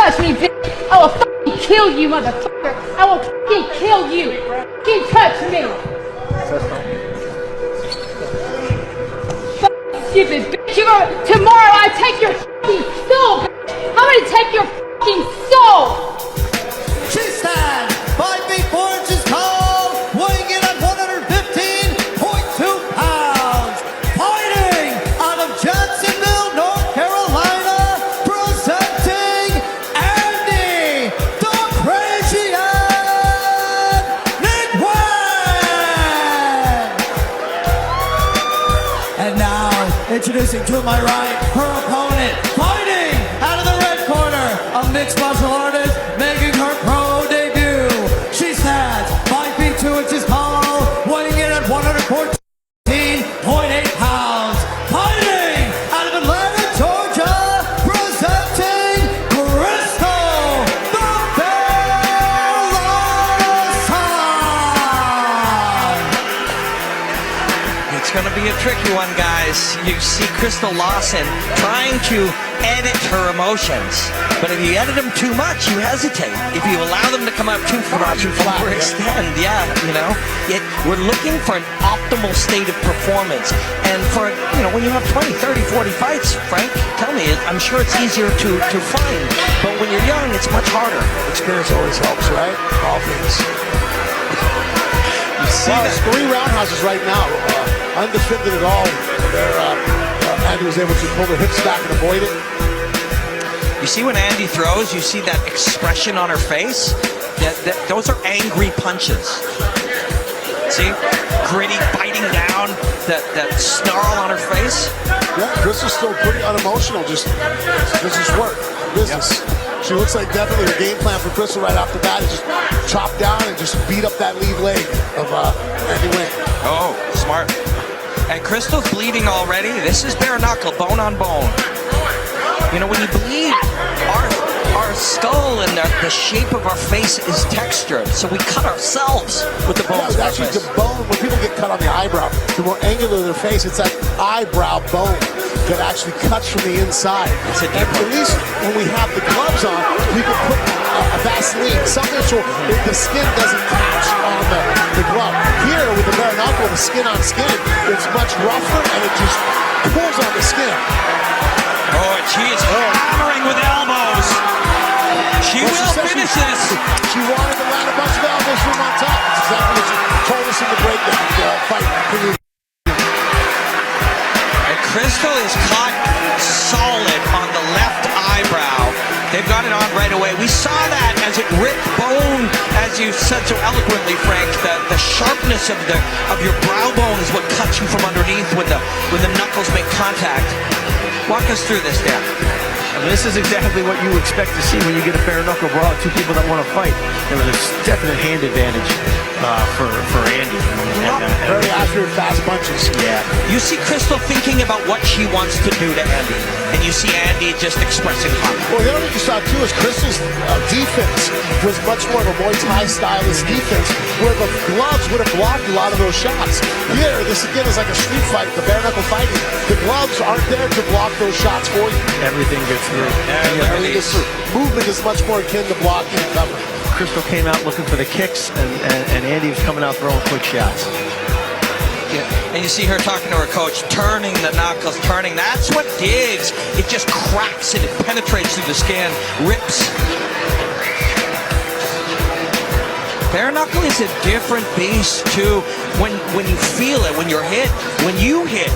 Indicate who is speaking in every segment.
Speaker 1: touch me, bitch. I will fucking kill you, motherfucker. I will fucking kill you. You touch me. Fucking stupid bitch. You're gonna, tomorrow I take your fucking soul, bitch. I'm gonna take your fucking soul.
Speaker 2: She stands 5 feet 4 inches tall, weighing in at 115.2 pounds. Fighting out of Jacksonville, North Carolina, presenting Andy the Crazy Midway. And now, introducing to my right, her opponent, fighting out of the red corner, a mixed martial artist, making her pro debut. She stands 5 feet 2 inches tall, weighing in at 114.8 pounds. Fighting out of Atlanta, Georgia, presenting Crystal the Bear.
Speaker 3: It's going to be a tricky one, guys. You see Crystal Lawson trying to edit her emotions, but if you edit them too much, you hesitate. If you allow them to come out too far, you overextend. Yeah, you know, we're looking for an optimal state of performance. And for, you know, when you have 20, 30, 40 fights, Frank, tell me, I'm sure it's easier to find. But when you're young, it's much harder.
Speaker 4: Experience always helps, right? All things.
Speaker 3: You see
Speaker 4: that? 3 roundhouses right now, undefended at all. Andy was able to pull the hips back and avoid it.
Speaker 3: You see when Andy throws, you see that expression on her face? Those are angry punches. See? Gritty, biting down, that snarl on her face.
Speaker 4: Yeah, Crystal's still pretty unemotional, just business work, business. Yeah. She looks like definitely the game plan for Crystal right off the bat is just chop down and just beat up that lead leg of Andy Wynn.
Speaker 3: Oh, smart. And Crystal's bleeding already. This is bare-knuckle, bone on bone. You know, when you bleed, our skull and the shape of our face is textured, so we cut ourselves with the bones.
Speaker 4: Yeah, actually, the bone, when people get cut on the eyebrow, the more angular their face, it's that eyebrow bone that actually cuts from the inside.
Speaker 3: It's a
Speaker 4: and at least when we have the gloves on, we can put a Vaseline, something so the skin doesn't catch on the glove. Here, with the bare-knuckle, the skin on skin, it's much rougher and it just pulls on the skin.
Speaker 3: Oh, and she is hammering with elbows. She will finish this.
Speaker 4: She wanted to land a bunch of elbows from on top. That's exactly what she told us in the breakdown fight.
Speaker 3: And Crystal is caught solid on the left eyebrow. They've got it on right away. We saw that as it ripped bone, as you said so eloquently, Frank. The sharpness of your brow bone is what cuts you from underneath when the knuckles make contact. Walk us through this, Dan.
Speaker 5: I mean, this is exactly what you expect to see when you get a bare-knuckle brawl. 2 people that want to fight. There was a definite hand advantage for Andy.
Speaker 4: Very accurate, fast punches.
Speaker 5: Yeah.
Speaker 3: You see Crystal thinking about what she wants to do to Andy, and you see Andy just expressing heart.
Speaker 4: Well, the other thing you saw too is Crystal's defense was much more of a Muay Thai stylist defense, where the gloves would have blocked a lot of those shots. Here, this again is like a street fight, the bare-knuckle fighting. The gloves aren't there to block those shots for you.
Speaker 5: Everything gets through.
Speaker 4: Everything gets through. Movement is much more akin to blocking and covering.
Speaker 5: Crystal came out looking for the kicks, and Andy was coming out throwing quick shots.
Speaker 3: Yeah. And you see her talking to her coach, turning the knuckles, turning. That's what digs. It just cracks and it penetrates through the skin, rips. Bare-knuckle is a different beast too. When you feel it, when you're hit, when you're hit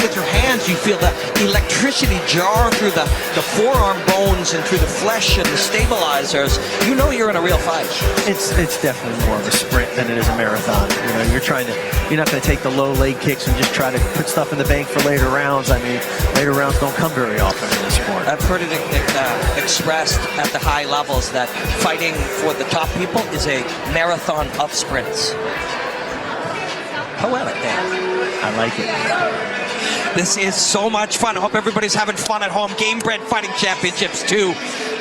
Speaker 3: with your hands, you feel the electricity jar through the forearm bones and through the flesh and the stabilizers. You know you're in a real fight.
Speaker 5: It's definitely more of a sprint than it is a marathon. You know, you're not going to take the low leg kicks and just try to put stuff in the bank for later rounds. I mean, later rounds don't come very often in this sport.
Speaker 3: I've heard it expressed at the high levels that fighting for the top people is a marathon of sprints. Poetic, Dan.
Speaker 5: I like it.
Speaker 3: This is so much fun. I hope everybody's having fun at home. Game Bred Fighting Championships 2.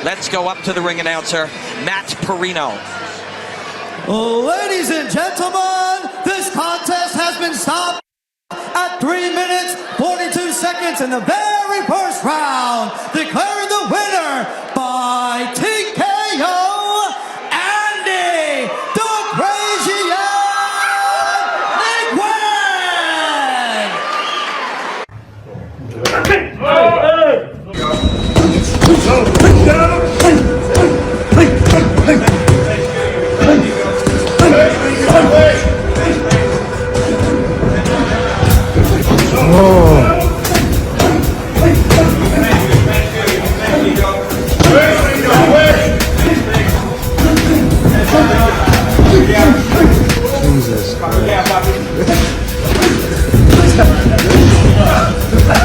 Speaker 3: Let's go up to the ring announcer, Matt Perino.
Speaker 2: Ladies and gentlemen, this contest has been stopped at 3 minutes, 42 seconds in the very first round, declaring the winner by Good.